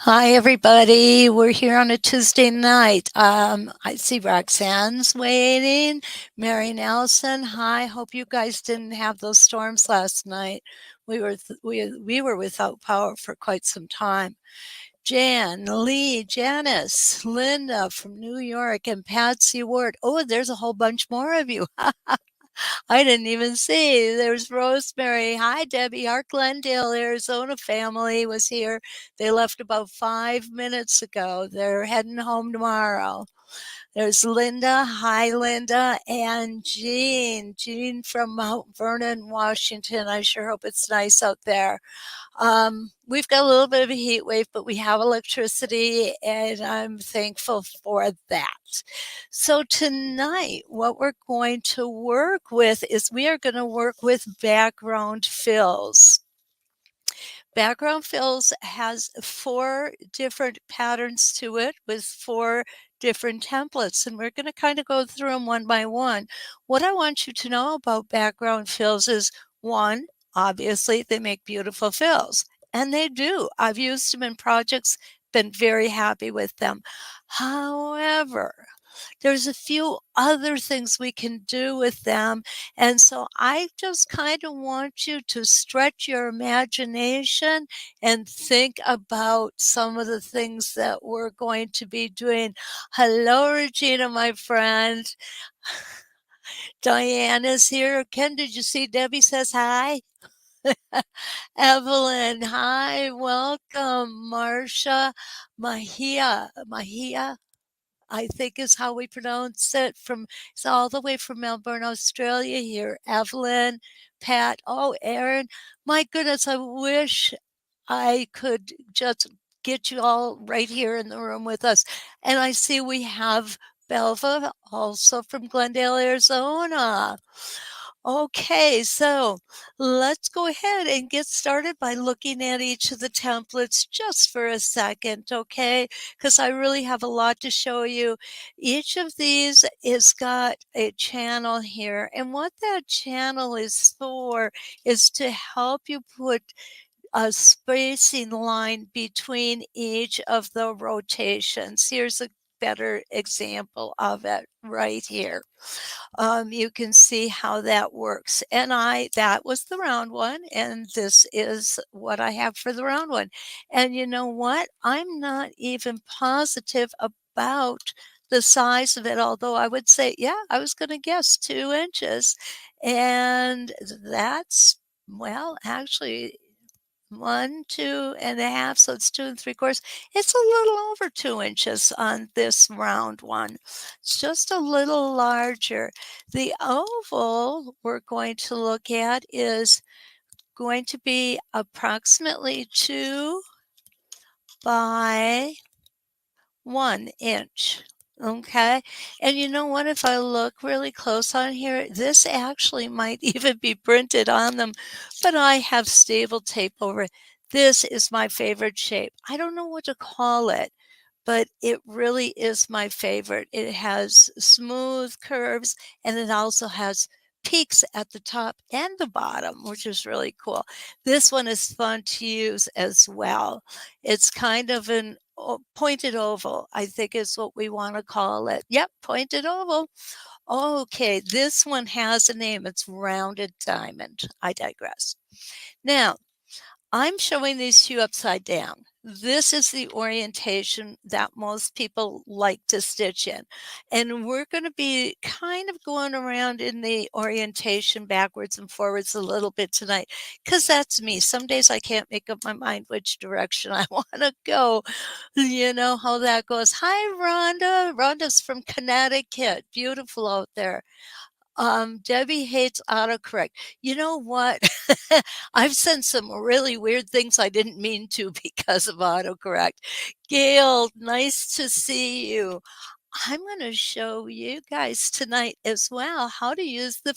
Hi, everybody. We're here on a Tuesday night. I see Roxanne's waiting. Mary Nelson, hi. Hope you guys didn't have those storms last night. We were without power for quite some time. Jan, Lee, Janice, Linda from New York, and Patsy Ward. Oh, there's a whole bunch more of you. I didn't even see. There's Rosemary. Hi, Debbie. Our Glendale, Arizona family was here. They left about 5 minutes ago. They're heading home tomorrow. There's Linda. Hi, Linda. And Jean. Jean from Mount Vernon, Washington. I sure hope it's nice out there. We've got a little bit of a heat wave, but we have electricity, and I'm thankful for that. So, tonight, what we're going to work with is we are going to work with background fills. Background fills has 4 different patterns to it with 4 different templates, and we're going to kind of go through them one by one. What I want you to know about background fills is 1, obviously, they make beautiful fills, and they do. I've used them in projects, been very happy with them. However, there's a few other things we can do with them. And so I just kind of want you to stretch your imagination and think about some of the things that we're going to be doing. Hello, Regina, my friend. Diane is here. Ken, did you see Debbie says hi? Evelyn, hi, welcome. Marcia, Mahia, I think is how we pronounce it. It's all the way from Melbourne, Australia here. Evelyn, Pat, oh, Aaron. My goodness, I wish I could just get you all right here in the room with us. And I see we have Belva also from Glendale, Arizona. Okay, so let's go ahead and get started by looking at each of the templates just for a second, okay? Because I really have a lot to show you. Each of these has got a channel here, and what that channel is for is to help you put a spacing line between each of the rotations. Here's a better example of it right here. You can see how that works. And that was the round one, and this is what I have for the round one. And you know what? I'm not even positive about the size of it, although I would say, yeah, I was going to guess 2 inches. And that's, well, actually, 1, 2.5, so it's 2 3/4. It's a little over 2 inches on this round one. It's just a little larger. The oval we're going to look at is going to be approximately 2 by 1 inch. Okay. And you know what? If I look really close on here, this actually might even be printed on them, but I have stable tape over it. This is my favorite shape. I don't know what to call it, but it really is my favorite. It has smooth curves, and it also has peaks at the top and the bottom, which is really cool. This one is fun to use as well. It's kind of an pointed oval, I think is what we want to call it. Yep, pointed oval. Okay, this one has a name. It's rounded diamond. I digress. Now, I'm showing these to you upside down. This is the orientation that most people like to stitch in. And we're going to be kind of going around in the orientation backwards and forwards a little bit tonight because that's me. Some days I can't make up my mind which direction I want to go. You know how that goes. Hi, Rhonda. Rhonda's from Connecticut. Beautiful out there. Debbie hates autocorrect. You know what? I've sent some really weird things I didn't mean to because of autocorrect. Gail, nice to see you. I'm going to show you guys tonight as well how to use the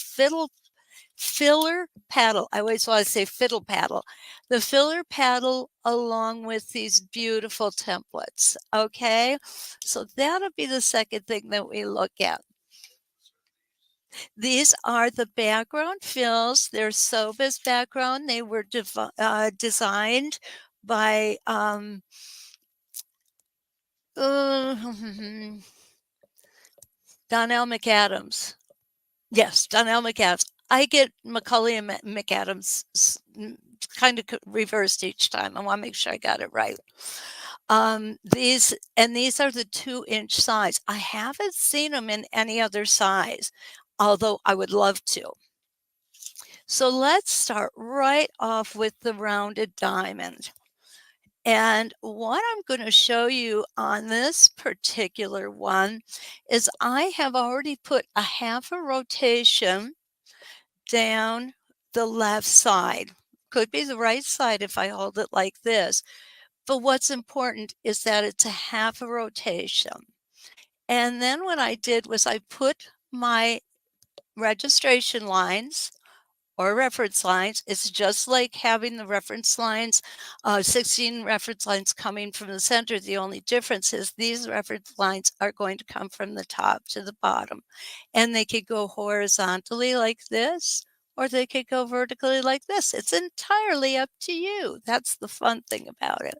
filler paddle. I always want to say fiddle paddle. The filler paddle along with these beautiful templates. Okay, so that'll be the second thing that we look at. These are the background fills. They're Soba's background. They were designed by Uh, Donnell McAdams. Yes, Donnell McAdams. I get Macaulay and McAdams kind of reversed each time. I want to make sure I got it right. These are the 2-inch size. I haven't seen them in any other size, although I would love to. So let's start right off with the rounded diamond. And what I'm going to show you on this particular one is I have already put a half a rotation down the left side. Could be the right side if I hold it like this. But what's important is that it's a half a rotation. And then what I did was I put my registration lines or reference lines. It's just like having the reference lines, 16 reference lines coming from the center. The only difference is these reference lines are going to come from the top to the bottom. And they could go horizontally like this, or they could go vertically like this. It's entirely up to you. That's the fun thing about it.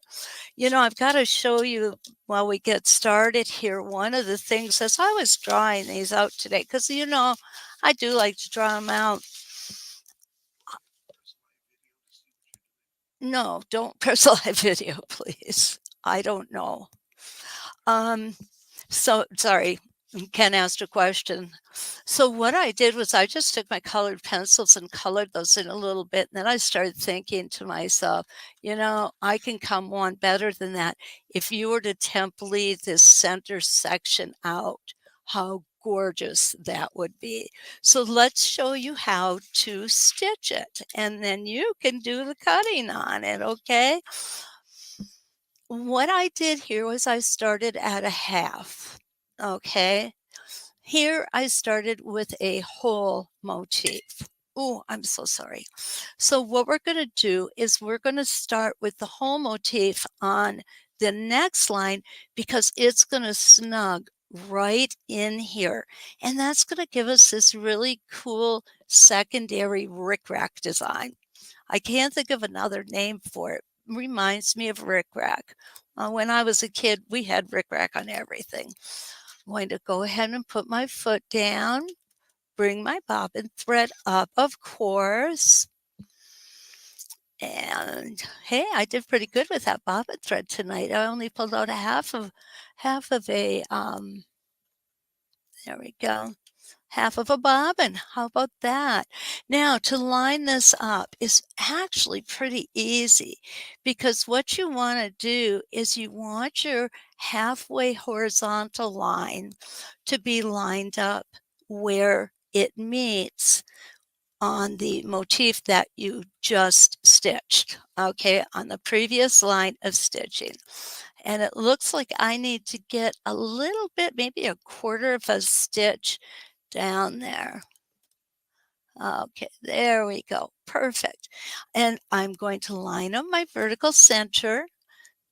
I've got to show you while we get started here. One of the things as I was drawing these out today, because I do like to draw them out. No, don't press live video, please. I don't know. So sorry, Ken asked a question. So what I did was I just took my colored pencils and colored those in a little bit. And then I started thinking to myself, I can come one better than that. If you were to template this center section out, how gorgeous that would be. So let's show you how to stitch it. And then you can do the cutting on it, okay? What I did here was I started at a half, okay? Here I started with a whole motif. Oh, I'm so sorry. So what we're going to do is we're going to start with the whole motif on the next line because it's going to snug right in here. And that's going to give us this really cool secondary rickrack design. I can't think of another name for it. Reminds me of rickrack. When I was a kid, we had rickrack on everything. I'm going to go ahead and put my foot down, bring my bobbin thread up, of course. And hey, I did pretty good with that bobbin thread tonight. I only pulled out a half of a there we go. Half of a bobbin. How about that? Now, to line this up is actually pretty easy because what you want to do is you want your halfway horizontal line to be lined up where it meets on the motif that you just stitched, okay, on the previous line of stitching. And it looks like I need to get a little bit, maybe a quarter of a stitch down there. Okay, there we go. Perfect. And I'm going to line up my vertical center.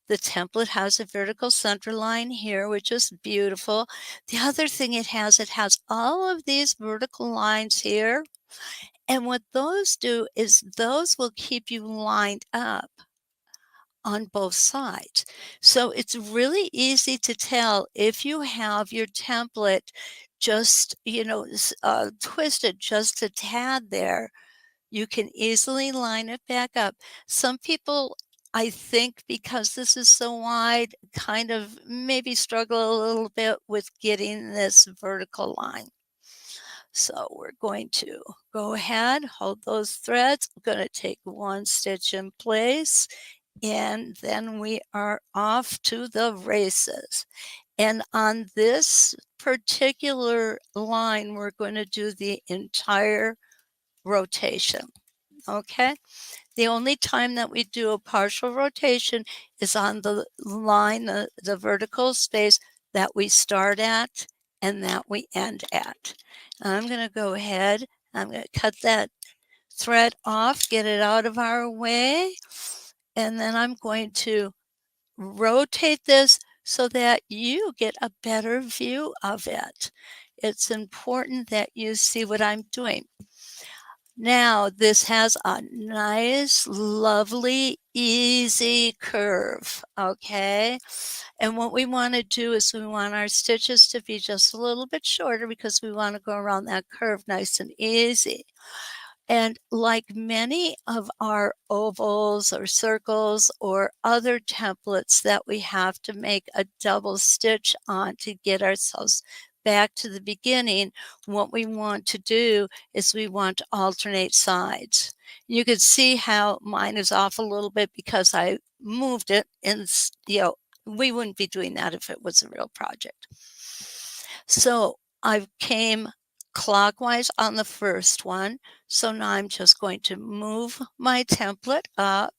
The template has a vertical center line here, which is beautiful. The other thing it has all of these vertical lines here. And what those do is those will keep you lined up on both sides. So it's really easy to tell if you have your template just, twisted just a tad there. You can easily line it back up. Some people, I think, because this is so wide, kind of maybe struggle a little bit with getting this vertical line. So we're going to go ahead, hold those threads. I'm going to take one stitch in place, and then we are off to the races. And on this particular line, we're going to do the entire rotation. Okay. The only time that we do a partial rotation is on the line, the vertical space that we start at and that we end at. I'm going to go ahead, I'm going to cut that thread off, get it out of our way, and then I'm going to rotate this so that you get a better view of it. It's important that you see what I'm doing. Now, this has a nice, lovely, easy curve, okay? And what we want to do is we want our stitches to be just a little bit shorter because we want to go around that curve nice and easy. And like many of our ovals or circles or other templates that we have to make a double stitch on to get ourselves back to the beginning, what we want to do is we want to alternate sides. You can see how mine is off a little bit because I moved it, and we wouldn't be doing that if it was a real project. So I came clockwise on the first one. So now I'm just going to move my template up.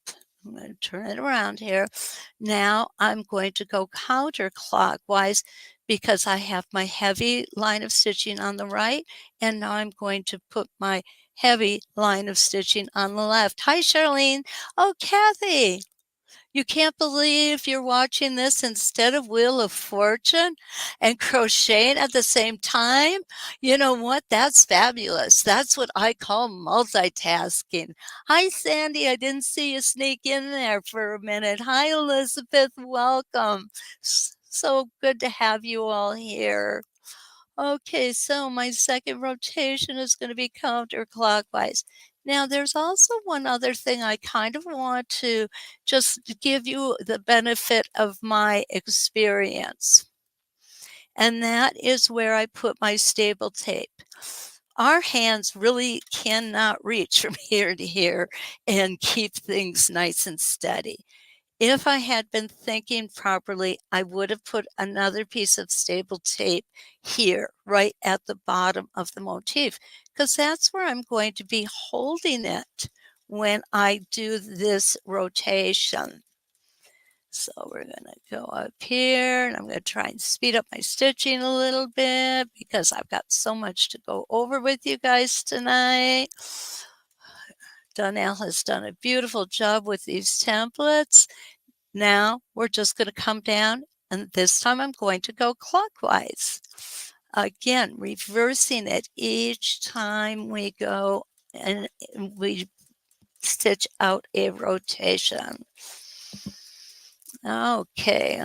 I'm going to turn it around here. Now I'm going to go counterclockwise because I have my heavy line of stitching on the right, and now I'm going to put my heavy line of stitching on the left. Hi, Charlene. Oh, Kathy. You can't believe you're watching this instead of Wheel of Fortune and crocheting at the same time? You know what? That's fabulous. That's what I call multitasking. Hi, Sandy. I didn't see you sneak in there for a minute. Hi, Elizabeth. Welcome. So good to have you all here. Okay, so my second rotation is going to be counterclockwise. Now, there's also one other thing I kind of want to just give you the benefit of my experience, and that is where I put my staple tape. Our hands really cannot reach from here to here and keep things nice and steady. If I had been thinking properly, I would have put another piece of staple tape here, right at the bottom of the motif, because that's where I'm going to be holding it when I do this rotation. So we're going to go up here, and I'm going to try and speed up my stitching a little bit because I've got so much to go over with you guys tonight. Donnell has done a beautiful job with these templates. Now we're just going to come down, and this time I'm going to go clockwise. Again, reversing it each time we go and we stitch out a rotation. Okay,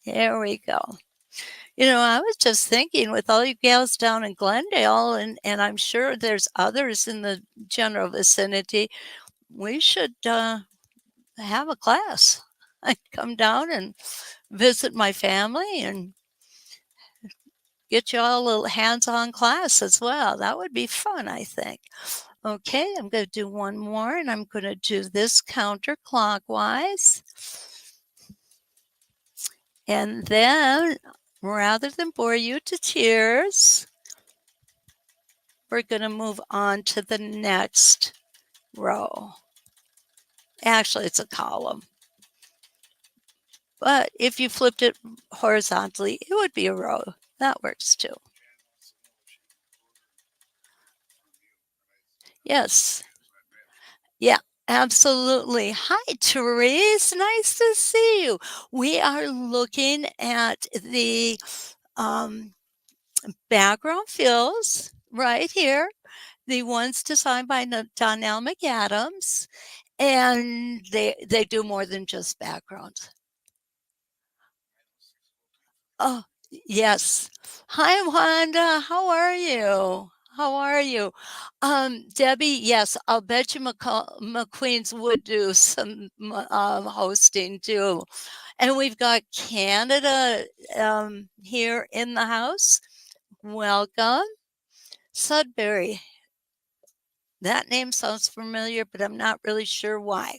here we go. I was just thinking with all you gals down in Glendale, and I'm sure there's others in the general vicinity, we should have a class. I'd come down and visit my family and get you all a little hands-on class as well. That would be fun, I think. Okay, I'm going to do one more, and I'm going to do this counterclockwise. And then, rather than bore you to tears, we're going to move on to the next row. Actually, it's a column. But if you flipped it horizontally, it would be a row. That works too. Yes. Yeah, absolutely. Hi, Therese. Nice to see you. We are looking at the um, background fills right here, the ones designed by Donnell McAdams, and they do more than just backgrounds. Oh, yes. Hi, Wanda. How are you? How are you? Debbie, yes, I'll bet you McQueen's would do some hosting too. And we've got Canada here in the house. Welcome. Sudbury. That name sounds familiar, but I'm not really sure why.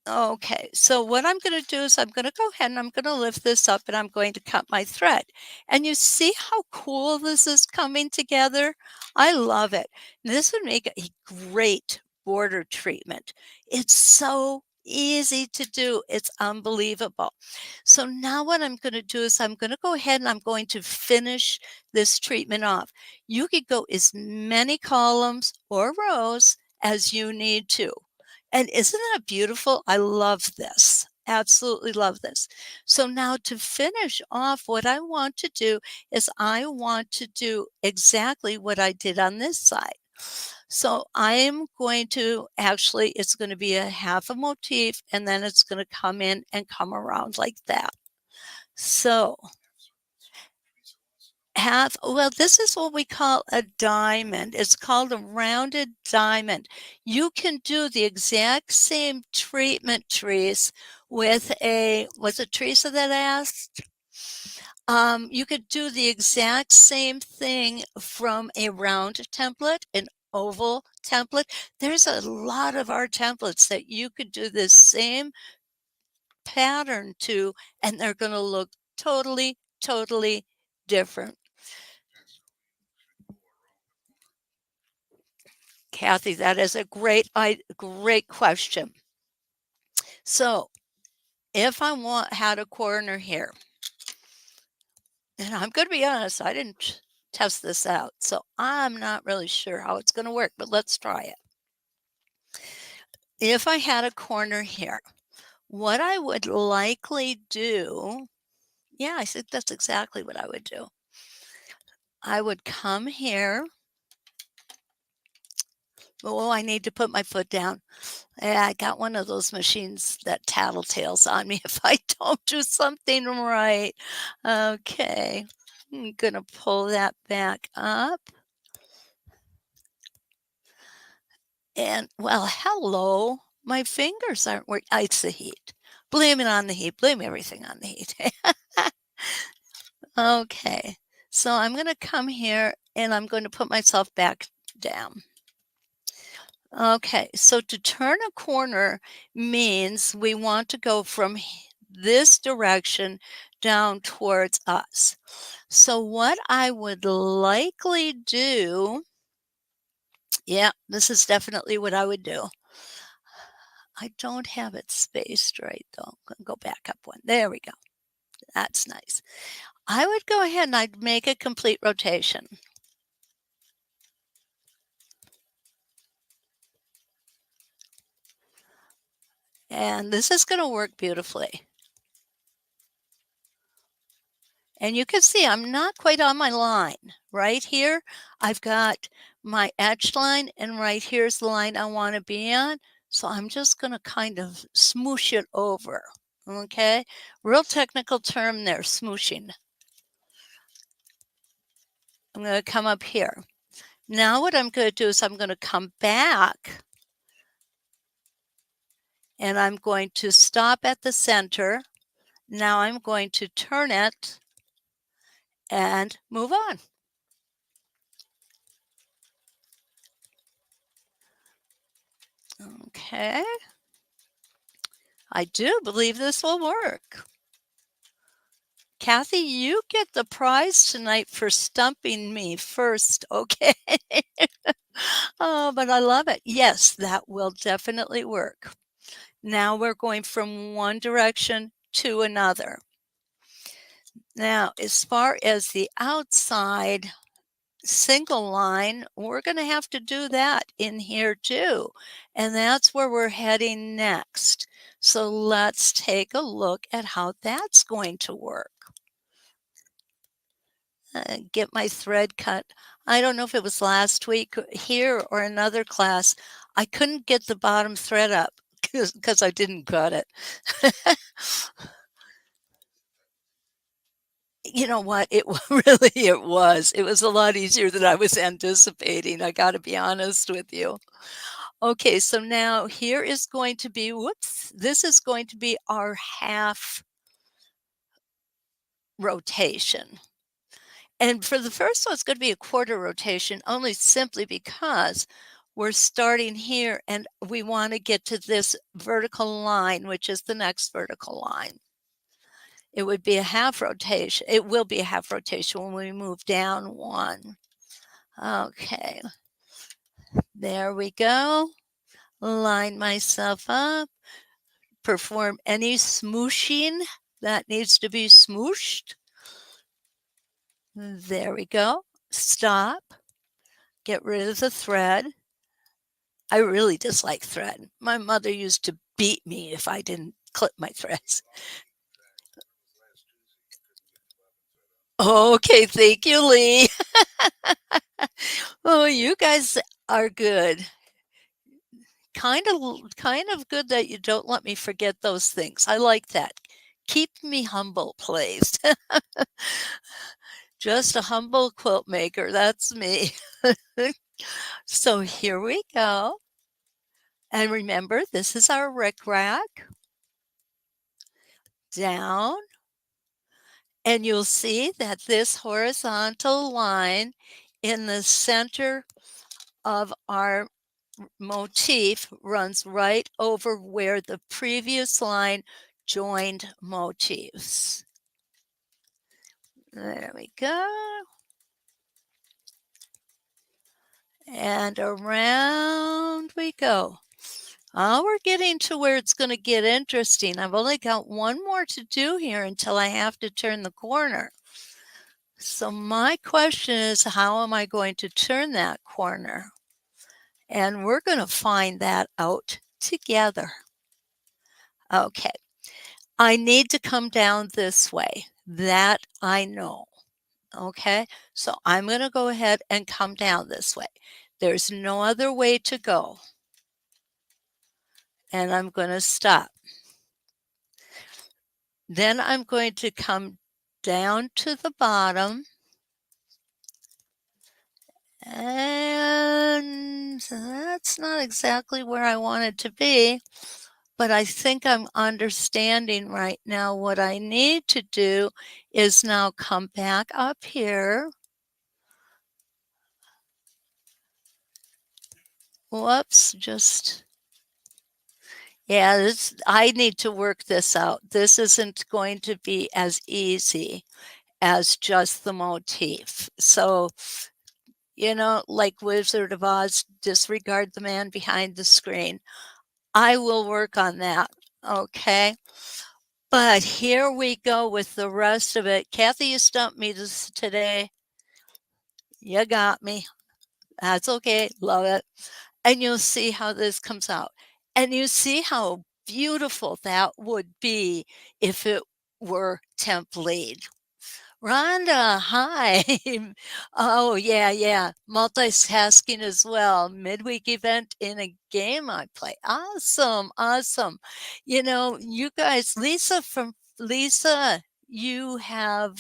Okay, so what I'm going to do is I'm going to go ahead and I'm going to lift this up and I'm going to cut my thread. And you see how cool this is coming together? I love it. This would make a great border treatment. It's so easy to do. It's unbelievable. So now what I'm going to do is I'm going to go ahead and I'm going to finish this treatment off. You could go as many columns or rows as you need to. And isn't that beautiful? I love this. Absolutely love this. So now to finish off, what I want to do is I want to do exactly what I did on this side. So I'm going to actually, it's going to be a half a motif and then it's going to come in and come around like that. So half, well, this is what we call a diamond. It's called a rounded diamond. You can do the exact same treatment, Trees, with a, was it Teresa that asked? You could do the exact same thing from a round template, an oval template. There's a lot of art templates that you could do the same pattern to, and they're going to look totally, totally different. Kathy, that is a great question. So if I had a corner here, and I'm going to be honest, I didn't test this out, so I'm not really sure how it's going to work, but let's try it. If I had a corner here, what I would likely do, yeah, I think that's exactly what I would do. I would come here. Oh, I need to put my foot down. Yeah, I got one of those machines that tattletales on me if I don't do something right. Okay, I'm gonna pull that back up. And well, hello. My fingers aren't working. It's the heat. Blame it on the heat. Blame everything on the heat. Okay, so I'm going to come here and I'm going to put myself back down. Okay, so to turn a corner means we want to go from this direction down towards us. So what I would likely do, yeah, this is definitely what I would do. I don't have it spaced right though. I'm going to go back up one. There we go. That's nice. I would go ahead and I'd make a complete rotation. And this is going to work beautifully. And you can see I'm not quite on my line. Right here, I've got my edge line, and right here's the line I want to be on. So I'm just going to kind of smoosh it over. Okay, real technical term there, smooshing. I'm going to come up here. Now what I'm going to do is I'm going to come back and I'm going to stop at the center. Now I'm going to turn it and move on. Okay. I do believe this will work. Kathy, you get the prize tonight for stumping me first, okay? Oh, but I love it. Yes, that will definitely work. Now we're going from one direction to another. Now, as far as the outside single line, we're going to have to do that in here too. And that's where we're heading next. So let's take a look at how that's going to work. Get my thread cut. I don't know if it was last week here or another class. I couldn't get the bottom thread up because I didn't cut it. You know what? It really it was. It was a lot easier than I was anticipating. I got to be honest with you. Okay, so now here is going to be, whoops, this is going to be our half rotation. And for the first one, it's going to be a quarter rotation, only simply because we're starting here and we want to get to this vertical line, which is the next vertical line. It would be a half rotation. It will be a half rotation when we move down one. Okay, there we go. Line myself up. Perform any smooshing that needs to be smooshed. There we go. Stop. Get rid of the thread. I really dislike thread. My mother used to beat me if I didn't clip my threads. Okay, thank you, Lee. Oh, you guys are good. Kind of good that you don't let me forget those things. I like that. Keep me humble, please. Just a humble quilt maker, that's me. So here we go. And remember, this is our rickrack. Down. And you'll see that this horizontal line in the center of our motif runs right over where the previous line joined motifs. There we go. And around we go. Oh, we're getting to where it's going to get interesting. I've only got one more to do here until I have to turn the corner. So my question is, how am I going to turn that corner? And we're going to find that out together. Okay. I need to come down this way. That I know. Okay. So I'm going to go ahead and come down this way. There's no other way to go. And I'm going to stop. Then I'm going to come down to the bottom. And that's not exactly where I want it to be. But I think I'm understanding right now what I need to do is now come back up here. Whoops, yeah, I need to work this out. This isn't going to be as easy as just the motif. So, like Wizard of Oz, disregard the man behind the screen. I will work on that, okay? But here we go with the rest of it. Kathy, you stumped me today. You got me. That's okay. Love it. And you'll see how this comes out. And you see how beautiful that would be if it were template. Rhonda, hi. Oh, yeah. Multitasking as well. Midweek event in a game I play. Awesome. You guys, Lisa, you have,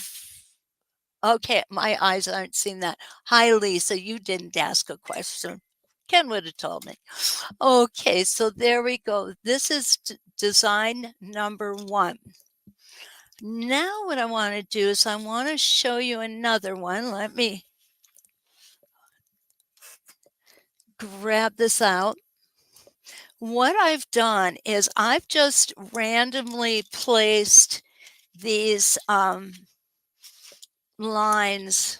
okay, my eyes aren't seeing that. Hi, Lisa, you didn't ask a question. Ken would have told me. Okay, so there we go. This is design number 1. Now what I want to do is I want to show you another one. Let me grab this out. What I've done is I've just randomly placed these lines,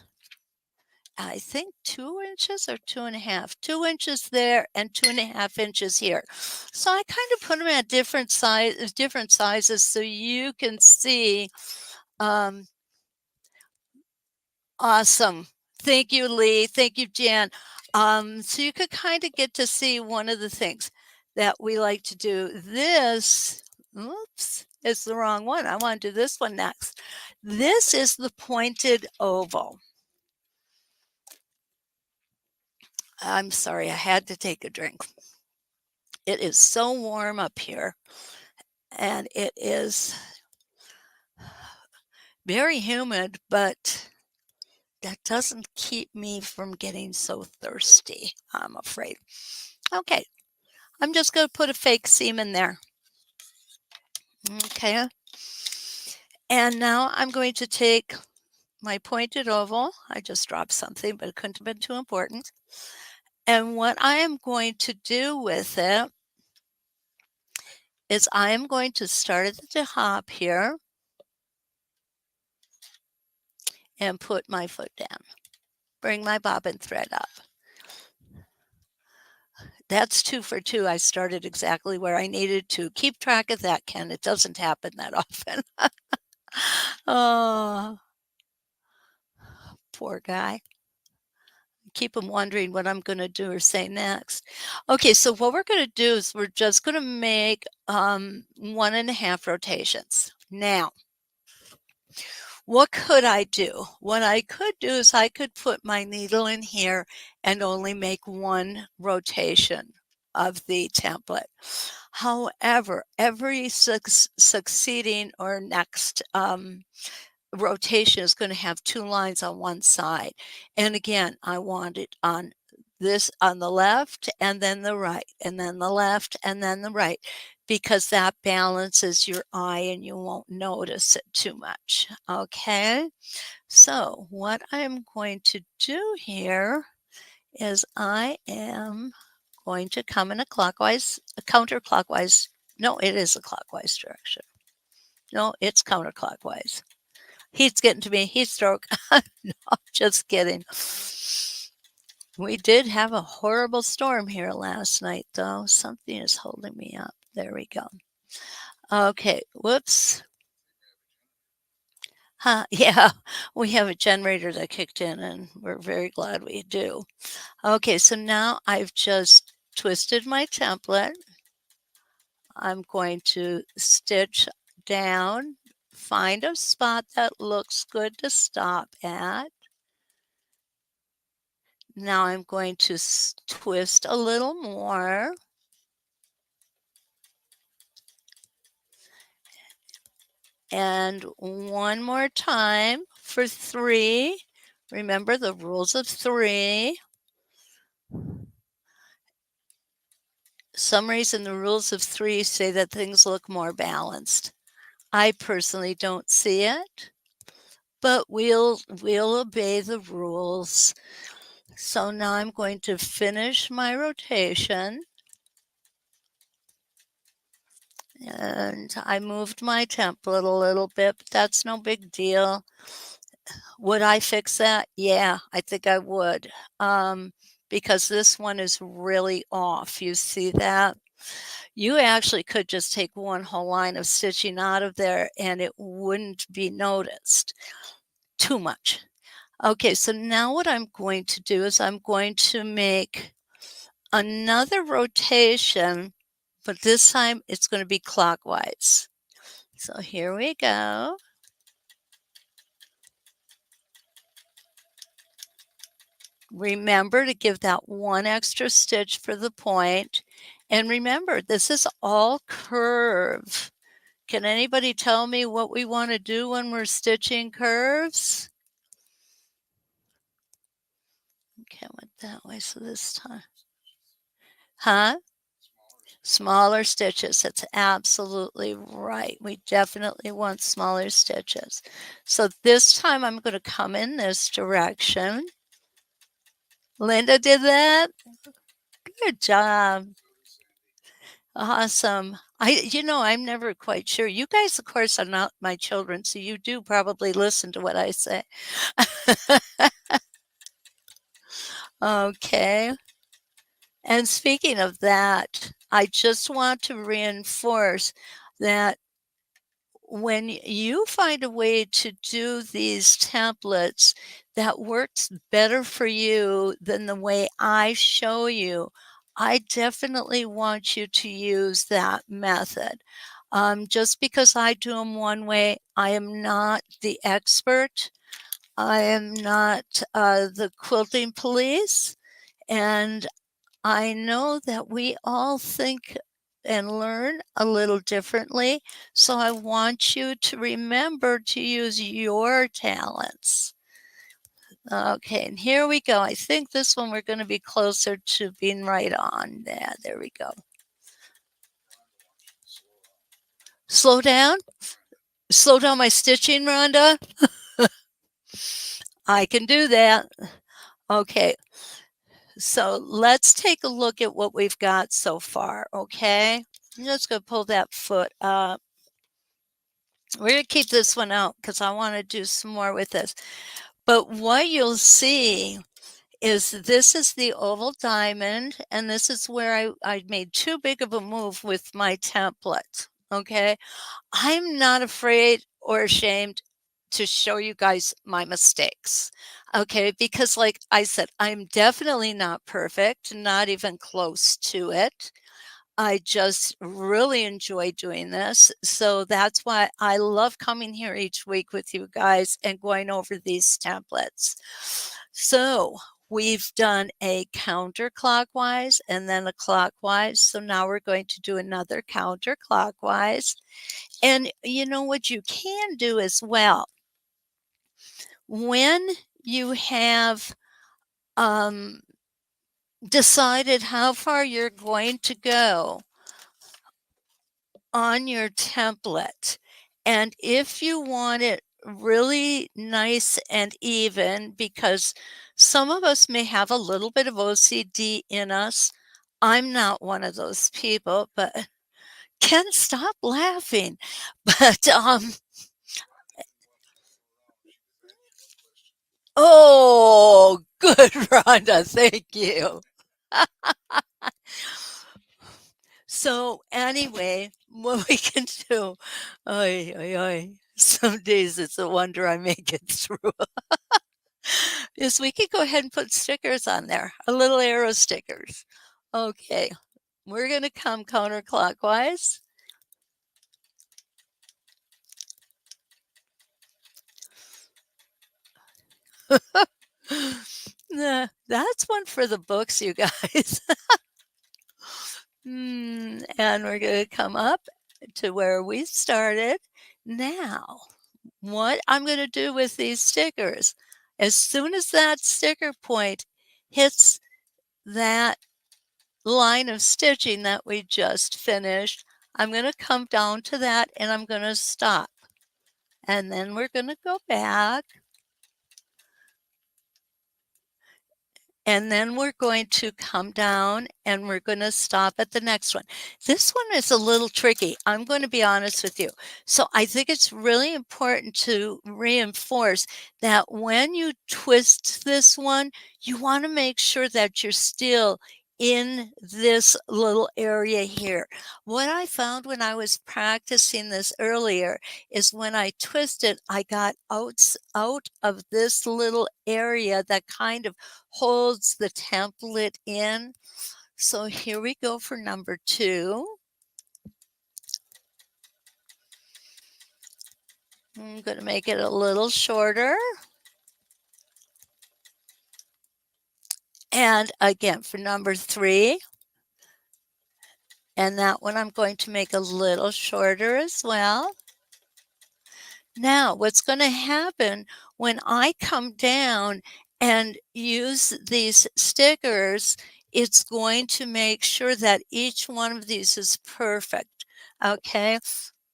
I think 2 inches or 2.5, 2 inches there and 2.5 inches here. So I kind of put them at different sizes so you can see. Awesome. Thank you, Lee. Thank you, Jan. So you could kind of get to see one of the things that we like to do. This, oops, is the wrong one. I want to do this one next. This is the pointed oval. I'm sorry, I had to take a drink. It is so warm up here, and it is very humid, but that doesn't keep me from getting so thirsty, I'm afraid. Okay, I'm just going to put a fake seam in there. Okay. And now I'm going to take my pointed oval. I just dropped something, but it couldn't have been too important. And what I am going to do with it is I am going to start at the top here and put my foot down. Bring my bobbin thread up. That's 2 for 2. I started exactly where I needed to. Keep track of that, Ken. It doesn't happen that often. Oh, poor guy. Keep him wondering what I'm going to do or say next. Okay, so what we're going to do is we're just going to make 1.5 rotations. Now, What could I do? What I could do is I could put my needle in here and only make one rotation of the template. However, every succeeding or next rotation is going to have two lines on one side. And again, I want it on this on the left and then the right, and then the left and then the right, because that balances your eye and you won't notice it too much. Okay, so what I'm going to do here is I am going to come in a counterclockwise. No, it is a clockwise direction. No, it's counterclockwise. He's getting to me. Heat stroke. No, just kidding. We did have a horrible storm here last night, though. Something is holding me up. There we go. Okay. Whoops. Yeah, we have a generator that kicked in, and we're very glad we do. Okay, so now I've just twisted my template. I'm going to stitch down, find a spot that looks good to stop at. Now I'm going to twist a little more. And one more time for 3. Remember the rules of 3. Some reason the rules of 3 say that things look more balanced. I personally don't see it, but we'll obey the rules. So now I'm going to finish my rotation. And I moved my template a little bit, but that's no big deal. Would I fix that? Yeah, I think I would. Because this one is really off. You see that? You actually could just take one whole line of stitching out of there and it wouldn't be noticed too much. Okay, so now what I'm going to do is I'm going to make another rotation, but this time it's going to be clockwise. So here we go. Remember to give that one extra stitch for the point. And remember, this is all curve. Can anybody tell me what we want to do when we're stitching curves? Okay, I went that way, so this time. Huh? Smaller stitches. That's absolutely right. We definitely want smaller stitches. So this time I'm going to come in this direction. Linda did that? Good job. Awesome. I'm never quite sure. You guys, of course, are not my children, so you do probably listen to what I say. Okay. And speaking of that, I just want to reinforce that when you find a way to do these templates that works better for you than the way I show you, I definitely want you to use that method. Just because I do them one way, I am not the expert. I am not the quilting police. And I know that we all think and learn a little differently, so I want you to remember to use your talents. Okay, and here we go. I think this one we're going to be closer to being right on. Yeah, there we go. Slow down? Slow down my stitching, Rhonda? I can do that. Okay, so let's take a look at what we've got so far, okay? I'm just going to pull that foot up. We're going to keep this one out because I want to do some more with this. But what you'll see is this is the oval diamond, and this is where I made too big of a move with my template, okay? I'm not afraid or ashamed to show you guys my mistakes, okay? Because like I said, I'm definitely not perfect, not even close to it. I just really enjoy doing this. So that's why I love coming here each week with you guys and going over these templates. So we've done a counterclockwise and then a clockwise. So now we're going to do another counterclockwise. And you know what you can do as well? When you have decided how far you're going to go on your template, and if you want it really nice and even, because some of us may have a little bit of OCD in us. I'm not one of those people, but Ken, stop laughing. But oh, good, Rhonda, thank you. So anyway, what we can do, ay, ay, ay, some days it's a wonder I make it through, is we could go ahead and put stickers on there, a little arrow stickers. Okay, we're going to come counterclockwise. Nah, that's one for the books, you guys. And we're going to come up to where we started. Now, what I'm going to do with these stickers, as soon as that sticker point hits that line of stitching that we just finished, I'm going to come down to that and I'm going to stop. And then we're going to go back. And then we're going to come down and we're going to stop at the next one. This one is a little tricky. I'm going to be honest with you. So I think it's really important to reinforce that when you twist this one, you want to make sure that you're still in this little area here. What I found when I was practicing this earlier is when I twisted, I got out of this little area that kind of holds the template in. So here we go for number 2. I'm going to make it a little shorter. And again for number 3. And that one I'm going to make a little shorter as well. Now, what's going to happen when I come down and use these stickers, it's going to make sure that each one of these is perfect. Okay.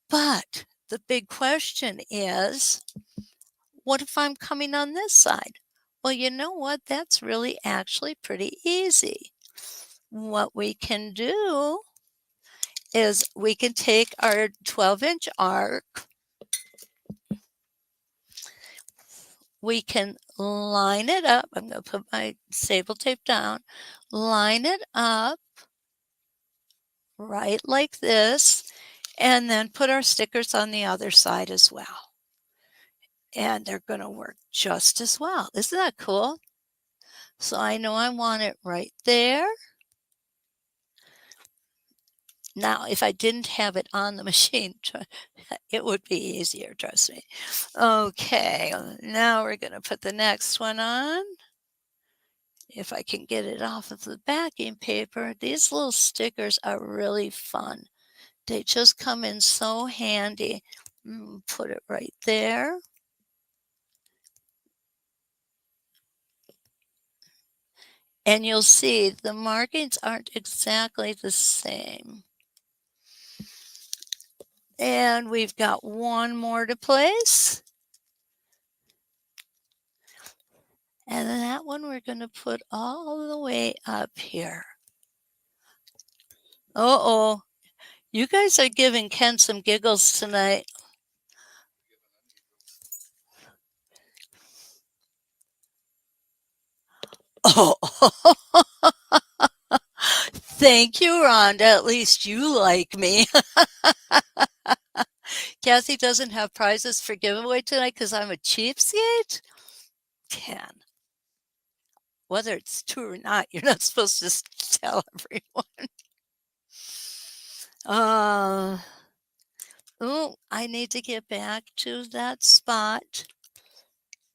But the big question is, what if I'm coming on this side? Well, you know what? That's really actually pretty easy. What we can do is we can take our 12-inch arc. We can line it up. I'm going to put my staple tape down. Line it up right like this, and then put our stickers on the other side as well. And they're going to work just as well. Isn't that cool? So I know I want it right there. Now, if I didn't have it on the machine, it would be easier, trust me. Okay, now we're going to put the next one on. If I can get it off of the backing paper, these little stickers are really fun. They just come in so handy. Put it right there. And you'll see the markings aren't exactly the same. And we've got one more to place. And then that one we're going to put all the way up here. Uh-oh. You guys are giving Ken some giggles tonight. Oh. Thank you, Rhonda. At least you like me. Kathy doesn't have prizes for giveaway tonight because I'm a cheapskate? Ken. Whether it's true or not, you're not supposed to tell everyone. Uh, oh, I need to get back to that spot.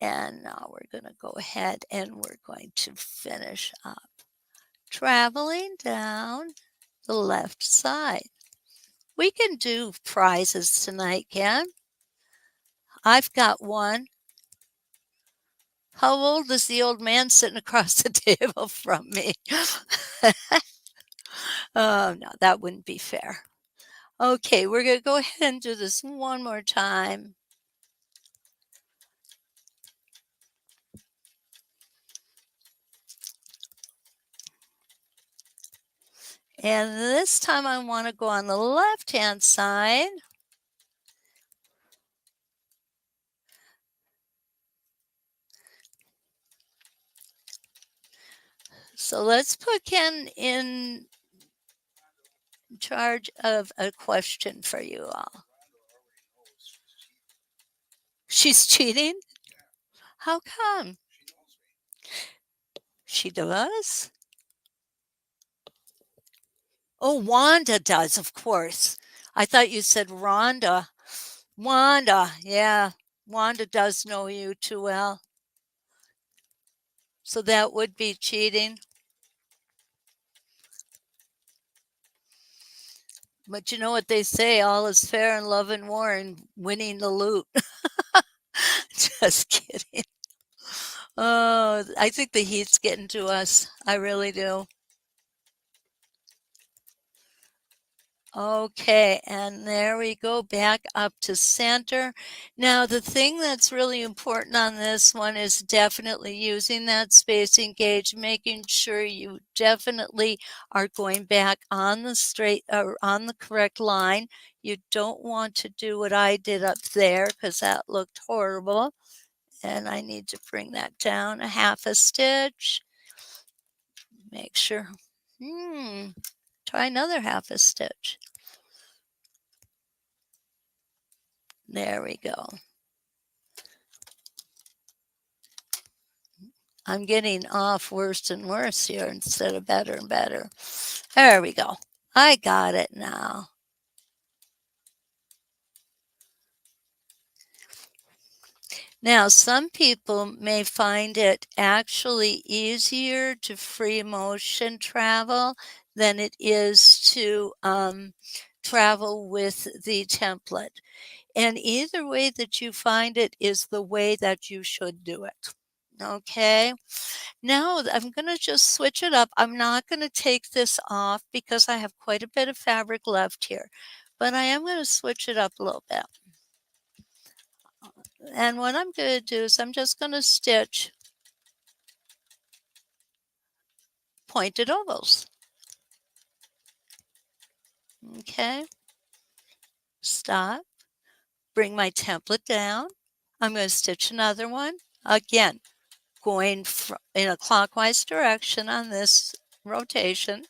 And now we're going to go ahead and we're going to finish up traveling down the left side. We can do prizes tonight, Ken. I've got one. How old is the old man sitting across the table from me? Oh, no, that wouldn't be fair. Okay, we're going to go ahead and do this one more time. And this time I want to go on the left-hand side. So let's put Ken in charge of a question for you all. She's cheating? How come? She does? Oh, Wanda does, of course. I thought you said Rhonda. Wanda, yeah. Wanda does know you too well. So that would be cheating. But you know what they say, all is fair in love and war and winning the loot. Just kidding. Oh, I think the heat's getting to us. I really do. Okay, and there we go back up to center. Now, the thing that's really important on this one is definitely using that spacing gauge, making sure you definitely are going back on the straight or on the correct line. You don't want to do what I did up there because that looked horrible. And I need to bring that down a half a stitch. Make sure. Try another half a stitch. There we go. I'm getting off worse and worse here instead of better and better. There we go. I got it now. Now, some people may find it actually easier to free motion travel than it is to travel with the template. And either way that you find it is the way that you should do it. Okay. Now I'm going to just switch it up. I'm not going to take this off because I have quite a bit of fabric left here, but I am going to switch it up a little bit. And what I'm going to do is I'm just going to stitch pointed ovals. Okay. Stop. Bring my template down. I'm going to stitch another one. Again, going in a clockwise direction on this rotation.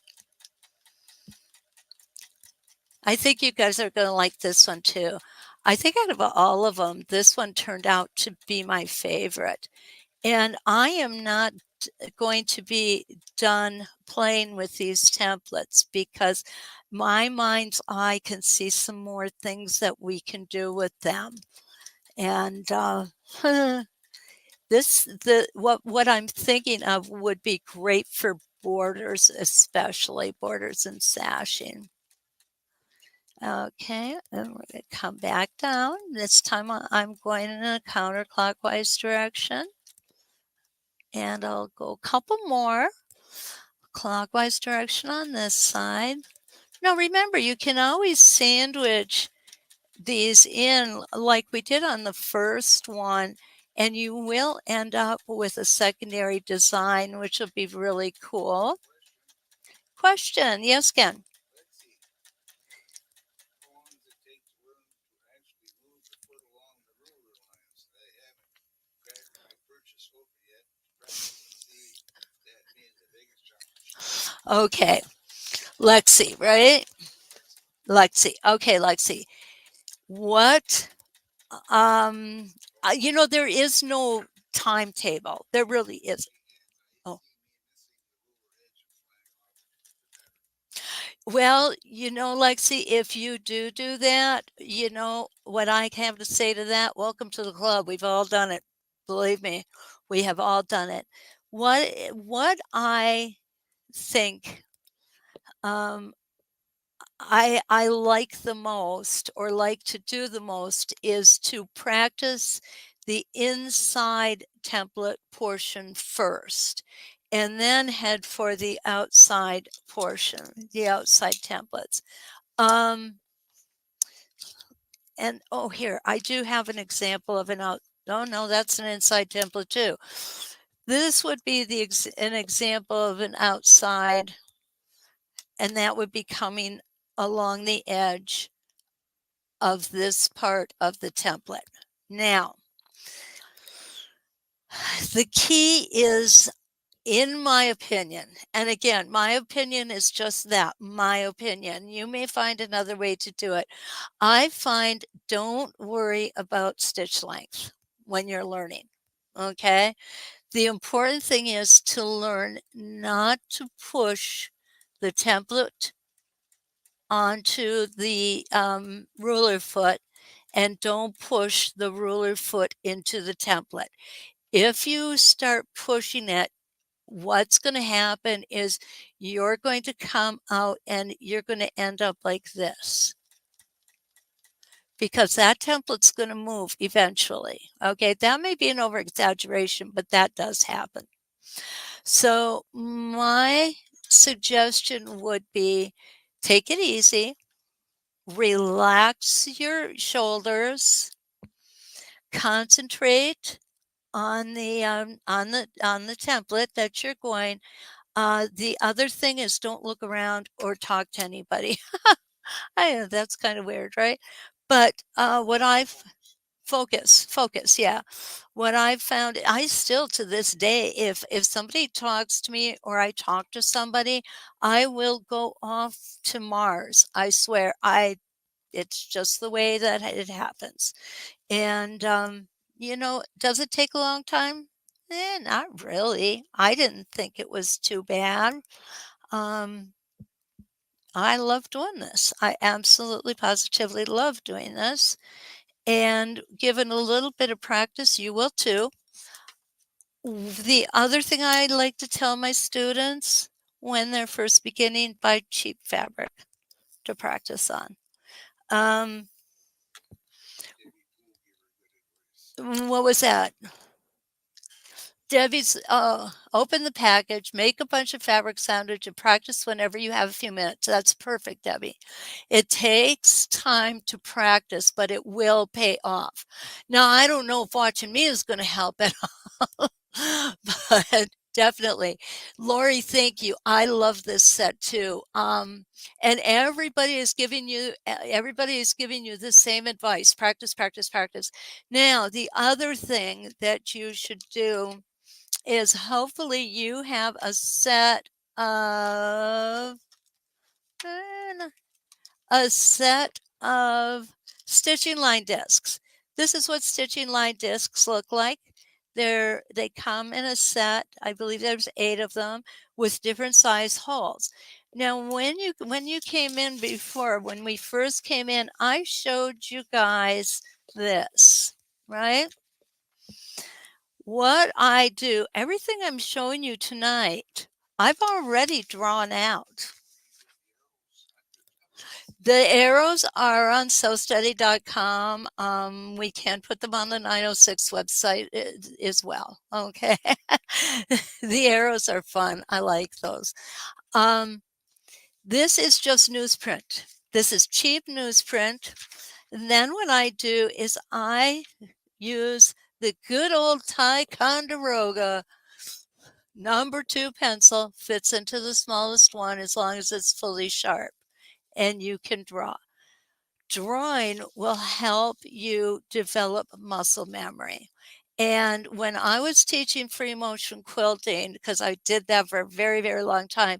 I think you guys are going to like this one too. I think out of all of them, this one turned out to be my favorite. And I am not going to be done playing with these templates because my mind's eye can see some more things that we can do with them. And what I'm thinking of would be great for borders, especially borders and sashing. Okay, and we're going to come back down. This time I'm going in a counterclockwise direction. And I'll go a couple more clockwise direction on this side. Now remember, you can always sandwich these in like we did on the first one, and you will end up with a secondary design, which will be really cool. Question. Yes, Ken? Okay. Lexi, right? Lexi. Okay, Lexi. What there is no timetable. There really is. Oh. Well, Lexi, if you do that, what I have to say to that, welcome to the club. We've all done it. Believe me, we have all done it. What I think um, I like the most or like to do the most is to practice the inside template portion first and then head for the outside portion, the outside templates. Um, and oh, here, I do have an example of oh no, that's an inside template too. This would be an example of an outside, and that would be coming along the edge of this part of the template. Now, the key is, in my opinion, and again, my opinion is just that, my opinion. You may find another way to do it. I find don't worry about stitch length when you're learning, okay? The important thing is to learn not to push the template onto the ruler foot, and don't push the ruler foot into the template. If you start pushing it, what's going to happen is you're going to come out and you're going to end up like this, because that template's going to move eventually. Okay, that may be an over exaggeration, but that does happen. So my suggestion would be take it easy, relax your shoulders, concentrate on the template that you're going. The other thing is don't look around or talk to anybody. I know that's kind of weird, right? But what I've focus, yeah. What I've found, I still to this day, if somebody talks to me or I talk to somebody, I will go off to Mars. I swear, it's just the way that it happens. And does it take a long time? Not really. I didn't think it was too bad. Um, I love doing this. I absolutely positively love doing this. And given a little bit of practice, you will too. The other thing I like to tell my students when they're first beginning, buy cheap fabric to practice on. What was that? Debbie's, open the package, make a bunch of fabric sandwich, and practice whenever you have a few minutes. That's perfect, Debbie. It takes time to practice, but it will pay off. Now, I don't know if watching me is going to help at all, but definitely. Lori, thank you. I love this set too. And everybody is giving you the same advice. Practice, practice, practice. Now, the other thing that you should do is hopefully you have a set of uh, a set of stitching line discs. This is what stitching line discs look like. They come in a set. I believe there's 8 of them with different size holes. Now, when you came in before, when we first came in, I showed you guys this, right? What I do, everything I'm showing you tonight, I've already drawn out. The arrows are on sewstudy.com. We can put them on the 906 website as well. Okay. The arrows are fun. I like those. This is just newsprint. This is cheap newsprint. And then what I do is I use the good old Ticonderoga number 2 pencil, fits into the smallest one as long as it's fully sharp, and you can draw. Drawing will help you develop muscle memory. And when I was teaching free motion quilting, because I did that for a very, very long time,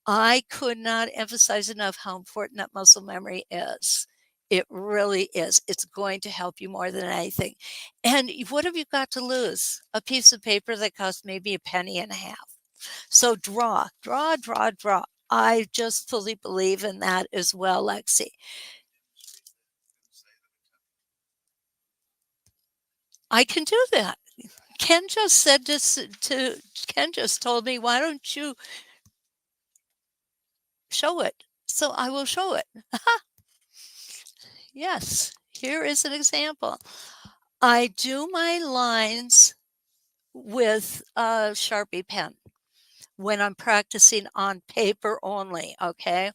I could not emphasize enough how important that muscle memory is. It really is. It's going to help you more than anything. And what have you got to lose? A piece of paper that costs maybe a penny and a half. So draw, draw, draw, draw. I just fully believe in that as well, Lexi. I can do that. Ken just said this to Ken just told me, "Why don't you show it?" So I will show it. Yes, here is an example. I do my lines with a Sharpie pen when I'm practicing on paper only, okay?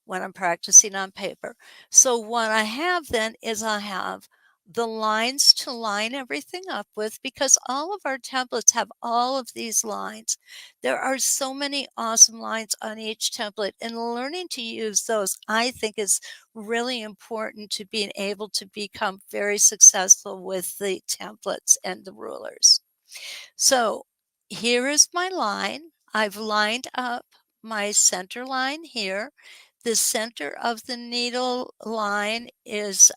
When I'm practicing on paper. So what I have then is I have the lines to line everything up with because all of our templates have all of these lines. There are so many awesome lines on each template, and learning to use those, I think, is really important to being able to become very successful with the templates and the rulers. So here is my line. I've lined up my center line here. The center of the needle line is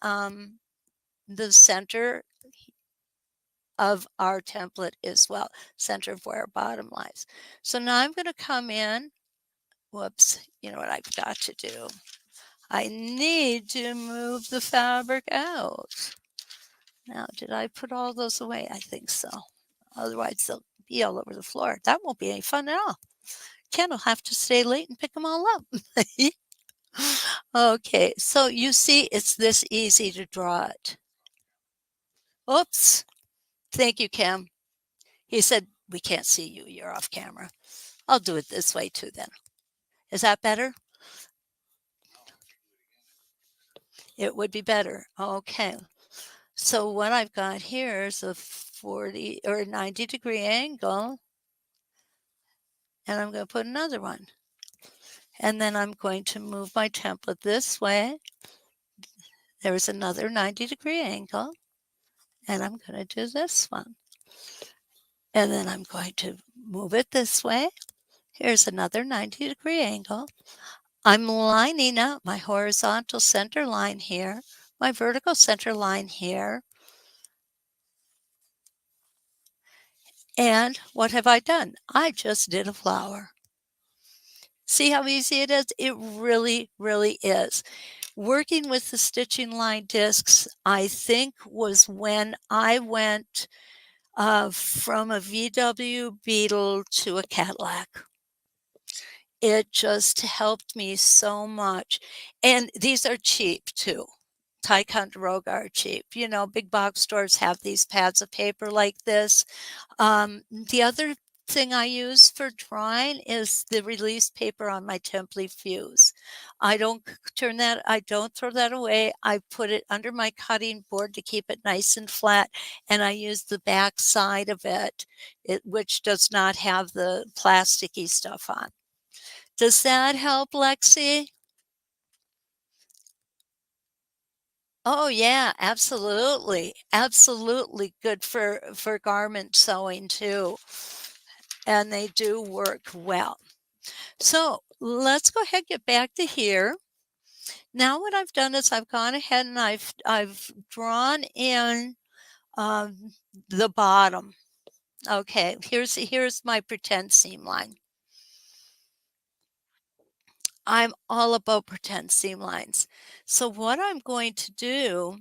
the center of our template as well, center of where our bottom lies. So now I'm going to come in. Whoops, you know what I've got to do? I need to move the fabric out. Now, did I put all those away? I think so. Otherwise, they'll be all over the floor. That won't be any fun at all. Ken will have to stay late and pick them all up. Okay, so you see, it's this easy to draw it. Oops. Thank you, Cam. He said, we can't see you. You're off camera. I'll do it this way too then. Is that better? It would be better. Okay. So what I've got here is a 40 or 90-degree angle, and I'm going to put another one. And then I'm going to move my template this way. There's another 90-degree angle, and I'm going to do this one. And then I'm going to move it this way. Here's another 90-degree angle. I'm lining up my horizontal center line here, my vertical center line here. And what have I done? I just did a flower. See how easy it is? It really, really is. Working with the stitching line discs, I think, was when I went from a VW Beetle to a Cadillac. It just helped me so much. And these are cheap too. Ticonderoga are cheap. You know, big box stores have these pads of paper like this. The other thing I use for drawing is the release paper on my Template Fuse. I don't I don't throw that away. I put it under my cutting board to keep it nice and flat, and I use the back side of it, which does not have the plasticky stuff on. Does that help, Lexi? Oh yeah, absolutely. Absolutely good for garment sewing too. And they do work well. So let's go ahead and get back to here. Now what I've done is I've gone ahead and I've drawn in um, the bottom. Okay, here's my pretend seam line. I'm all about pretend seam lines. So what I'm going to do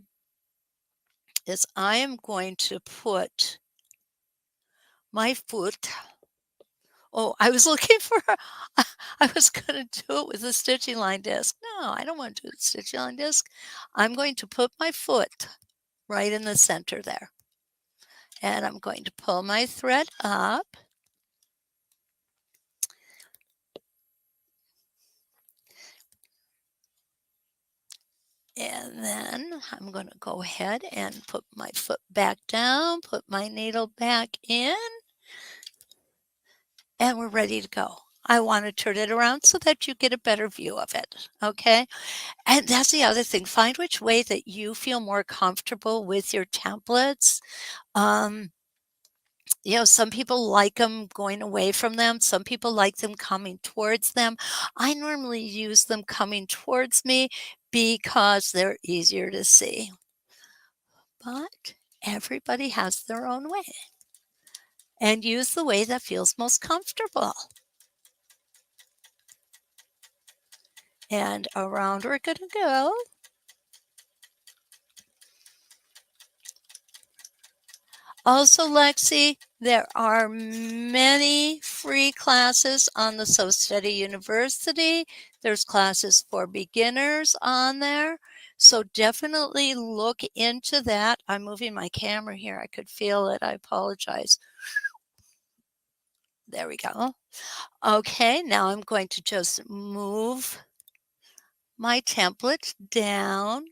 is I am going to put my foot. Oh, I was looking for I was gonna do it with a stitching line disc. No, I don't want to do the stitching line disc. I'm going to put my foot right in the center there. And I'm going to pull my thread up. And then I'm going to go ahead and put my foot back down, put my needle back in, and we're ready to go. I want to turn it around so that you get a better view of it. Okay. And that's the other thing. Find which way that you feel more comfortable with your templates. Um, some people like them going away from them. Some people like them coming towards them. I normally use them coming towards me because they're easier to see. But everybody has their own way. And use the way that feels most comfortable. And around we're going to go. Also, Lexi, there are many free classes on the Sew Steady University. There's classes for beginners on there. So definitely look into that. I'm moving my camera here. I could feel it. I apologize. There we go. Okay, now I'm going to just move my template down.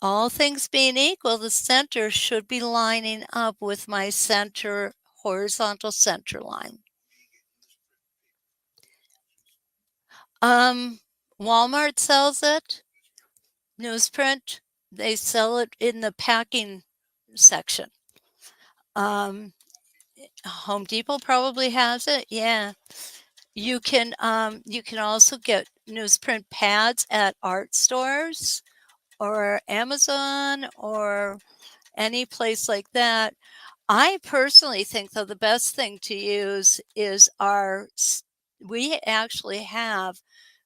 All things being equal, the center should be lining up with my center horizontal center line. Um, Walmart sells it. Newsprint, they sell it in the packing section. Home Depot probably has it. Yeah. You can also get newsprint pads at art stores or Amazon or any place like that. I personally think, though, the best thing to use is we actually have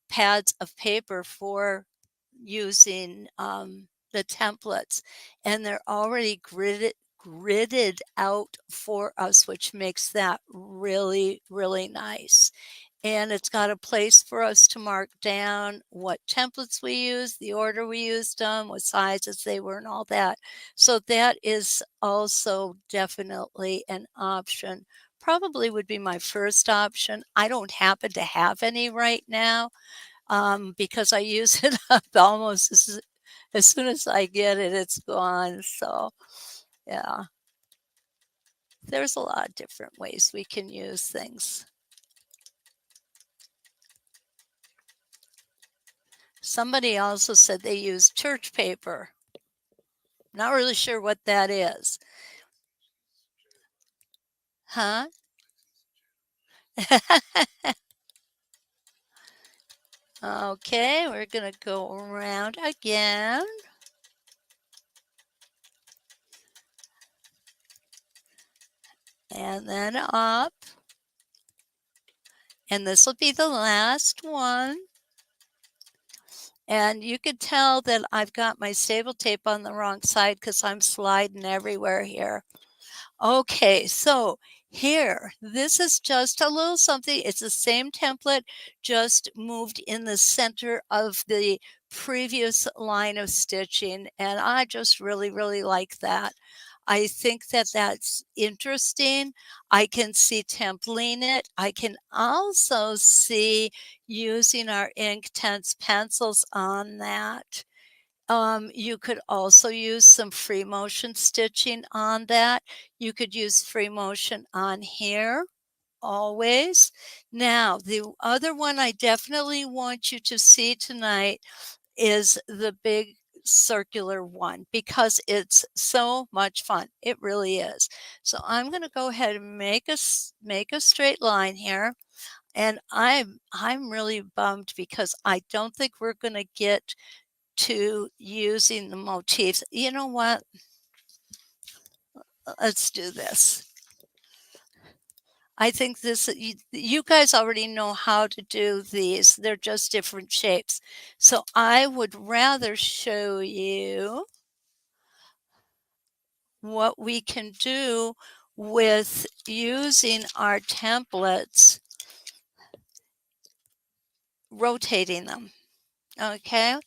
pads of paper for using the templates, and they're already gridded out for us, which makes that really, really nice. And it's got a place for us to mark down what templates we use, the order we used them, what sizes they were, and all that. So that is also definitely an option. Probably would be my first option. I don't happen to have any right now because I use it up almost as soon as I get it, it's gone. So, yeah, there's a lot of different ways we can use things. Somebody also said they use church paper. Not really sure what that is. Huh? Okay, we're going to go around again. And then up. And this will be the last one. And you could tell that I've got my staple tape on the wrong side because I'm sliding everywhere here. Okay, so here, this is just a little something. It's the same template, just moved in the center of the previous line of stitching. And I just really, really like that. I think that that's interesting. I can see templing it. I can also see using our Inktense pencils on that. You could also use some free motion stitching on that. You could use free motion on here always. Now, the other one I definitely want you to see tonight is the big circular one because it's so much fun. It really is. So I'm going to go ahead and make a straight line here. And I'm really bummed because I don't think we're going to get to using the motifs. You know what? Let's do this. I think you guys already know how to do these. They're just different shapes. So I would rather show you what we can do with using our templates, rotating them. Okay.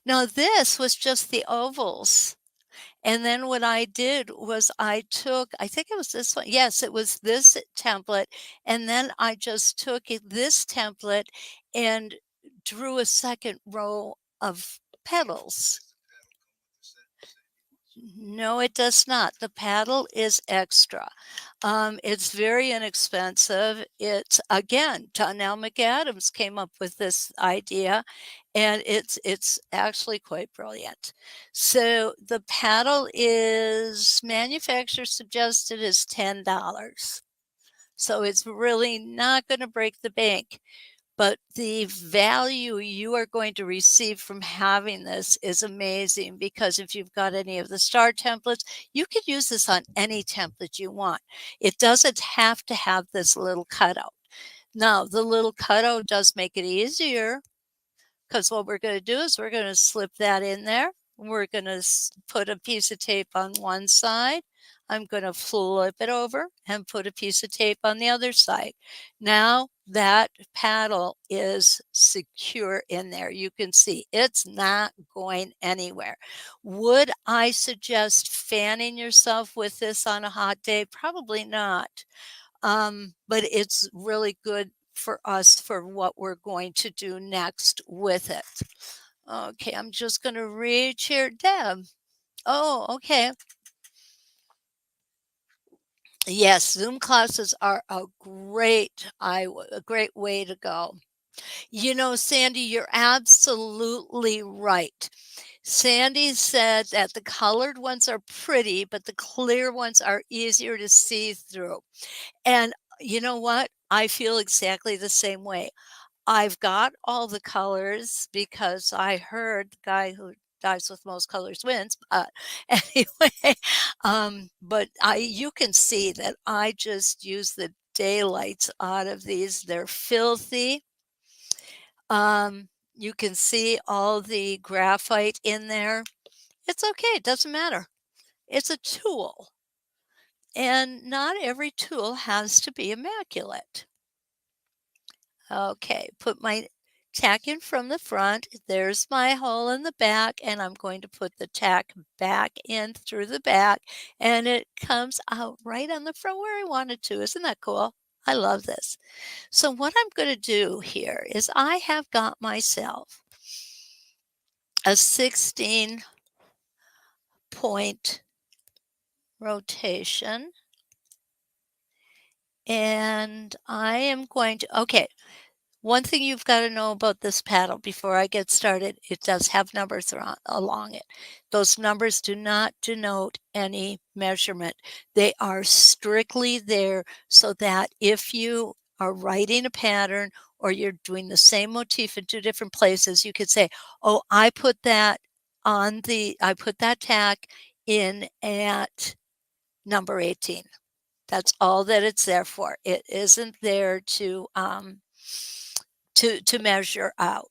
Now this was just the ovals. And then what I did was I think it was this one. Yes, it was this template. And then I just took this template and drew a second row of petals. No, it does not. The paddle is extra. It's very inexpensive. It's again, Donnell McAdams came up with this idea, and it's actually quite brilliant. So the paddle is manufacturer suggested is $10. So it's really not going to break the bank. But the value you are going to receive from having this is amazing because if you've got any of the star templates, you could use this on any template you want. It doesn't have to have this little cutout. Now, the little cutout does make it easier, because what we're going to do is we're going to slip that in there. We're going to put a piece of tape on one side. I'm going to flip it over and put a piece of tape on the other side. Now that paddle is secure in there. You can see it's not going anywhere. Would I suggest fanning yourself with this on a hot day? Probably not. But it's really good for us for what we're going to do next with it. Okay, I'm just going to reach here. Deb. Oh, okay. Yes, Zoom classes are a great way to go. You know, Sandy, you're absolutely right. Sandy said that the colored ones are pretty, but the clear ones are easier to see through. And you know what? I feel exactly the same way. I've got all the colors because I heard the guy who dies with most colors wins. Anyway, but you can see that I just use the daylights out of these. They're filthy. You can see all the graphite in there. It's okay. It doesn't matter. It's a tool, and not every tool has to be immaculate. Okay, put my tack in from the front. There's my hole in the back, and I'm going to put the tack back in through the back, and it comes out right on the front where I want it to. Isn't that cool? I love this. So what I'm going to do here is I have got myself a 16 point rotation, and I am going to, okay, one thing you've got to know about this paddle before I get started, it does have numbers along it. Those numbers do not denote any measurement. They are strictly there so that if you are writing a pattern or you're doing the same motif in two different places, you could say, oh, I put that tack in at number 18. That's all that it's there for. It isn't there to measure out.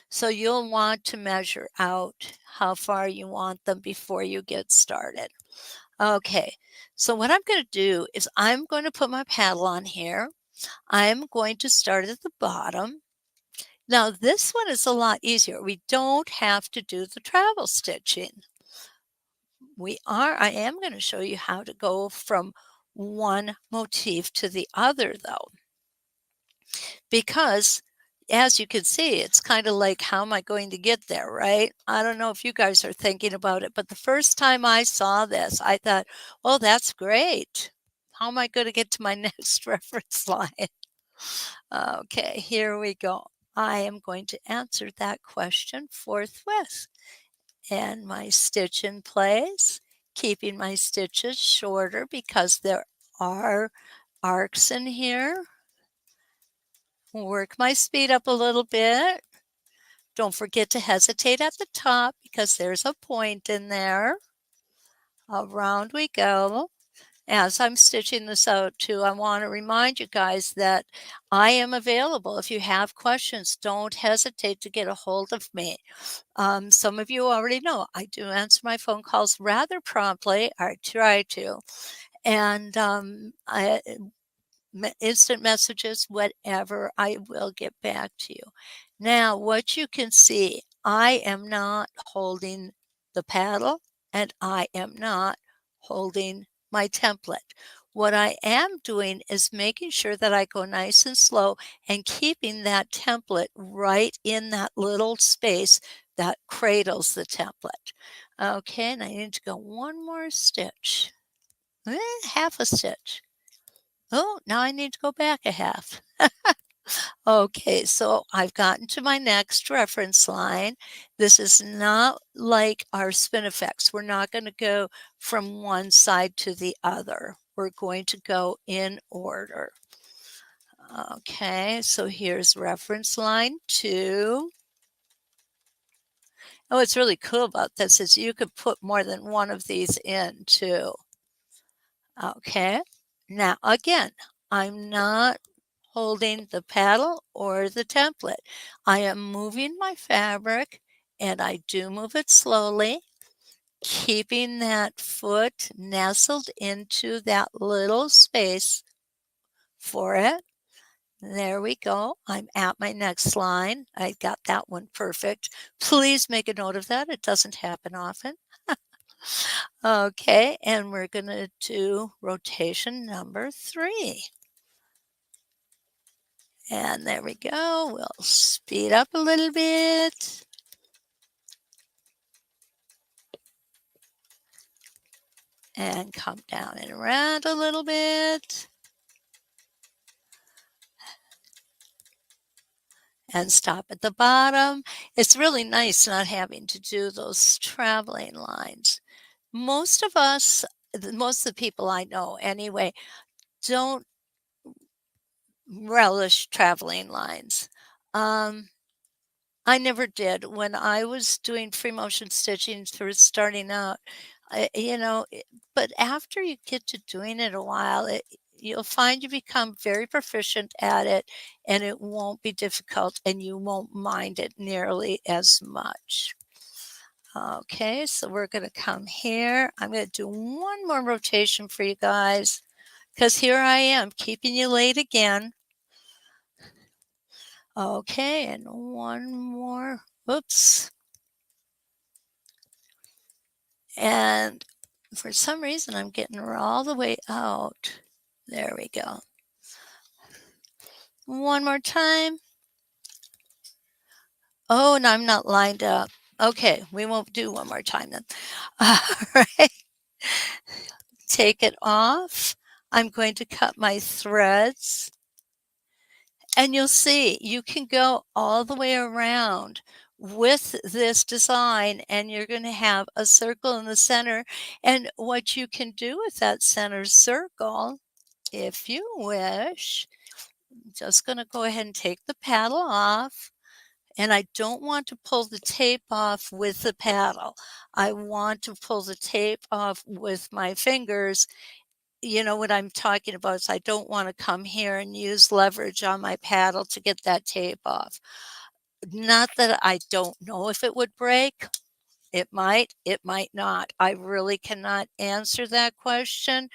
So you'll want to measure out how far you want them before you get started. Okay, so what I'm going to do is I'm going to put my paddle on here. I'm going to start at the bottom. Now this one is a lot easier. We don't have to do the travel stitching. I am going to show you how to go from one motif to the other though, because as you can see, it's kind of like, how am I going to get there, right? I don't know if you guys are thinking about it, but the first time I saw this, I thought, oh, that's great. How am I going to get to my next reference line? Okay, here we go. I am going to answer that question forthwith. And my stitch in place, keeping my stitches shorter because there are arcs in here. Work my speed up a little bit. Don't forget to hesitate at the top because there's a point in there. Around we go. As I'm stitching this out too, I want to remind you guys that I am available. If you have questions, don't hesitate to get a hold of me. Some of you already know I do answer my phone calls rather promptly. I try to. And instant messages, whatever, I will get back to you. Now, what you can see, I am not holding the paddle and I am not holding my template. What I am doing is making sure that I go nice and slow and keeping that template right in that little space that cradles the template. Okay, and I need to go one more stitch, half a stitch. Oh, now I need to go back a half. Okay, so I've gotten to my next reference line. This is not like our spinifex. We're not going to go from one side to the other. We're going to go in order. Okay, so here's reference line 2. Oh, what's really cool about this is you could put more than one of these in too. Okay, now again, I'm not holding the paddle or the template. I am moving my fabric, and I do move it slowly, keeping that foot nestled into that little space for it. There we go. I'm at my next line. I got that one perfect. Please make a note of that. It doesn't happen often. Okay, and we're going to do rotation number 3. And there we go. We'll speed up a little bit. And come down and around a little bit. And stop at the bottom. It's really nice not having to do those traveling lines. Most of us, most of the people I know anyway, don't relish traveling lines. I never did. When I was doing free motion stitching first starting out, but after you get to doing it a while, you'll find you become very proficient at it, and it won't be difficult, and you won't mind it nearly as much. Okay, so we're going to come here. I'm going to do one more rotation for you guys, because here I am keeping you late again. Okay, and one more. Oops. And for some reason, I'm getting her all the way out. There we go. One more time. Oh, and I'm not lined up. Okay, we won't do one more time then. All right. Take it off. I'm going to cut my threads. And you'll see you can go all the way around with this design, and you're going to have a circle in the center. And what you can do with that center circle, if you wish, I'm just going to go ahead and take the paddle off. And I don't want to pull the tape off with the paddle. I want to pull the tape off with my fingers. You know what I'm talking about is I don't want to come here and use leverage on my paddle to get that tape off. Not that I don't know if it would break. It might not. I really cannot answer that question.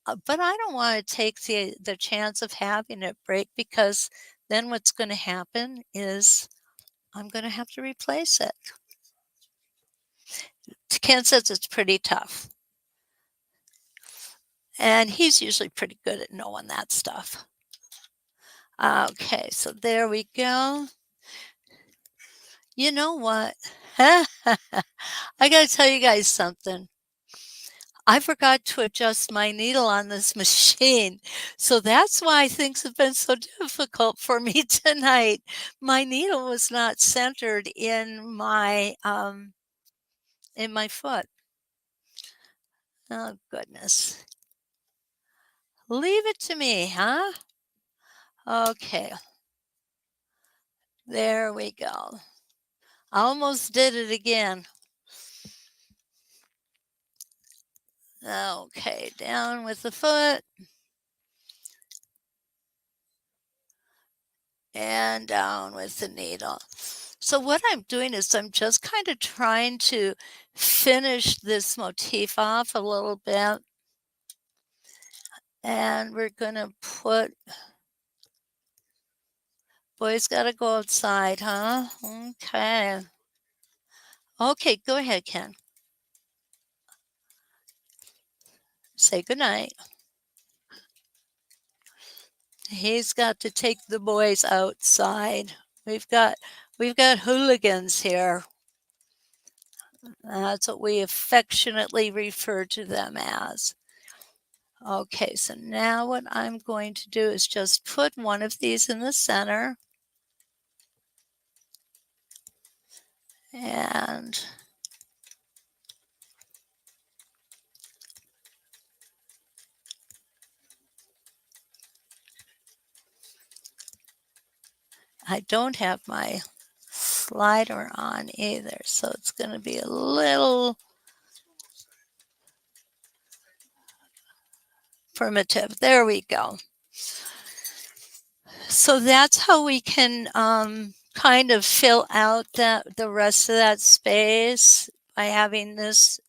But I don't want to take the chance of having it break, because then what's going to happen is I'm going to have to replace it. Ken says it's pretty tough. And he's usually pretty good at knowing that stuff. Okay, so there we go. You know what? I got to tell you guys something. I forgot to adjust my needle on this machine. So that's why things have been so difficult for me tonight. My needle was not centered in my foot. Oh goodness. Leave it to me, huh? Okay. There we go. Almost did it again. Okay, down with the foot. And down with the needle. So what I'm doing is I'm just kind of trying to finish this motif off a little bit. And we're going to put, boys got to go outside, huh? Okay. Okay, go ahead, Ken. Say goodnight. He's got to take the boys outside. We've got hooligans here. That's what we affectionately refer to them as. Okay, so now what I'm going to do is just put one of these in the center. And I don't have my slider on either, so it's going to be a little primitive. There we go. So that's how we can kind of fill out the rest of that space by having this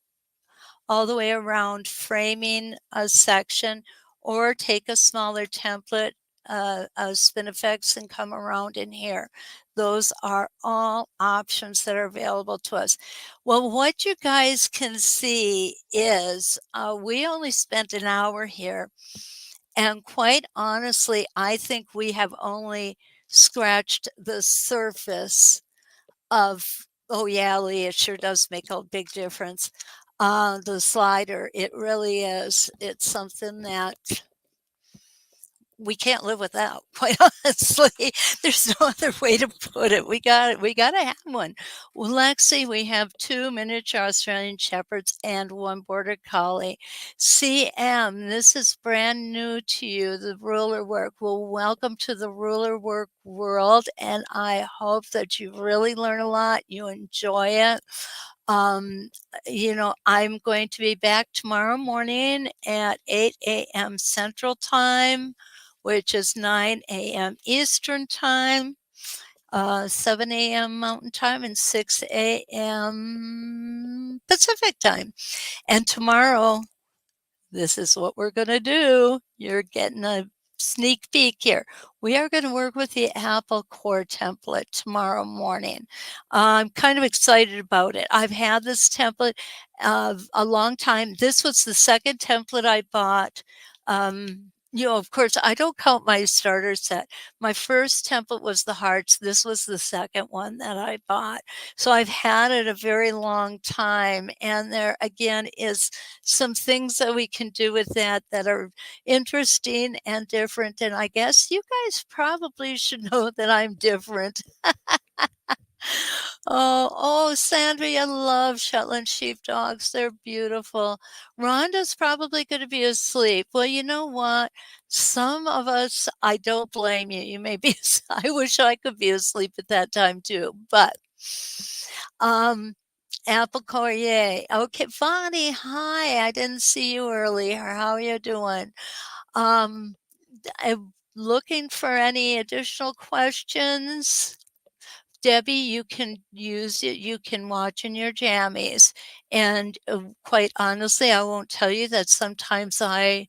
all the way around, framing a section, or take a smaller template of Spinifex and come around in here. Those are all options that are available to us. Well, what you guys can see is we only spent an hour here. And quite honestly, I think we have only scratched the surface of, oh yeah, Lee, it sure does make a big difference. The slider, it really is. It's something that we can't live without, quite honestly. There's no other way to put it. We got to have one. Well, Lexi, we have 2 miniature Australian Shepherds and 1 Border Collie. CM, this is brand new to you, the ruler work. Well, welcome to the ruler work world, and I hope that you really learn a lot, you enjoy it. Um, I'm going to be back tomorrow morning at 8 a.m. Central Time, which is 9 a.m. Eastern Time, 7 a.m. Mountain Time, and 6 a.m. Pacific Time. And tomorrow, this is what we're going to do. You're getting a sneak peek here. We are going to work with the Apple Core template tomorrow morning. I'm kind of excited about it. I've had this template a long time. This was the second template I bought. Of course, I don't count my starter set. My first template was the hearts. This was the second one that I bought. So I've had it a very long time. And there again is some things that we can do with that are interesting and different. And I guess you guys probably should know that I'm different. Sandra, I love Shetland sheepdogs. They're beautiful. Rhonda's probably going to be asleep. Well, you know what? Some of us, I don't blame you. You may be, I wish I could be asleep at that time too. But, Apple Core, yay. Okay, Bonnie, hi. I didn't see you earlier. How are you doing? Um, I'm looking for any additional questions. Debbie, you can use it. You can watch in your jammies. And quite honestly, I won't tell you that sometimes I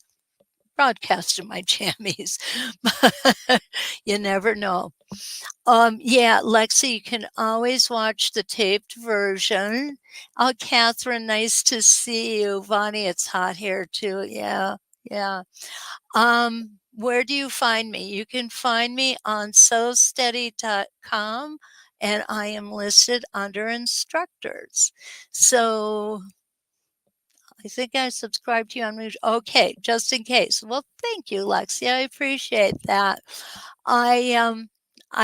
broadcast in my jammies. You never know. Yeah, Lexi, you can always watch the taped version. Oh, Catherine, nice to see you. Vonnie, it's hot here too. Yeah, yeah. Where do you find me? You can find me on sosteady.com, and I am listed under instructors. So I think I subscribed to you on okay, just in case. Well, thank you, Lexi. I appreciate that. I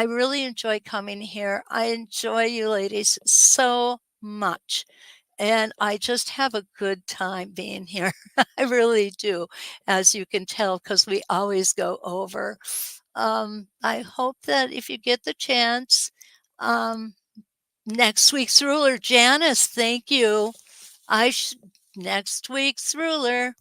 really enjoy coming here. I enjoy you ladies so much. And I just have a good time being here. I really do, as you can tell, because we always go over. I hope that if you get the chance, um, next week's ruler, Janice, thank you. Next week's ruler.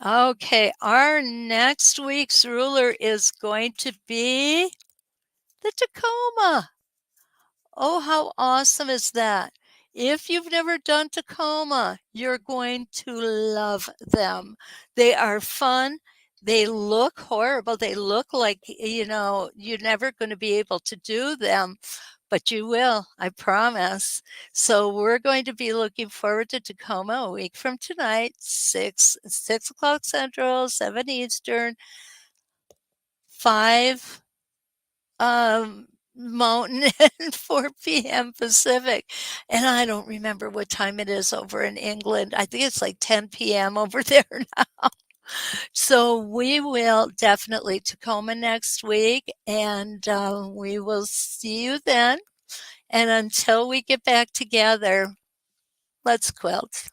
Okay, our next week's ruler is going to be the Tacoma. Oh, how awesome is that? If you've never done Tacoma, you're going to love them. They are fun. They look horrible. They look like, you're never going to be able to do them, but you will, I promise. So we're going to be looking forward to Tacoma a week from tonight, 6 o'clock Central, 7 Eastern, 5 Mountain, and 4 p.m. Pacific. And I don't remember what time it is over in England. I think it's like 10 p.m. over there now. So we will definitely Tacoma next week, and we will see you then. And until we get back together, let's quilt.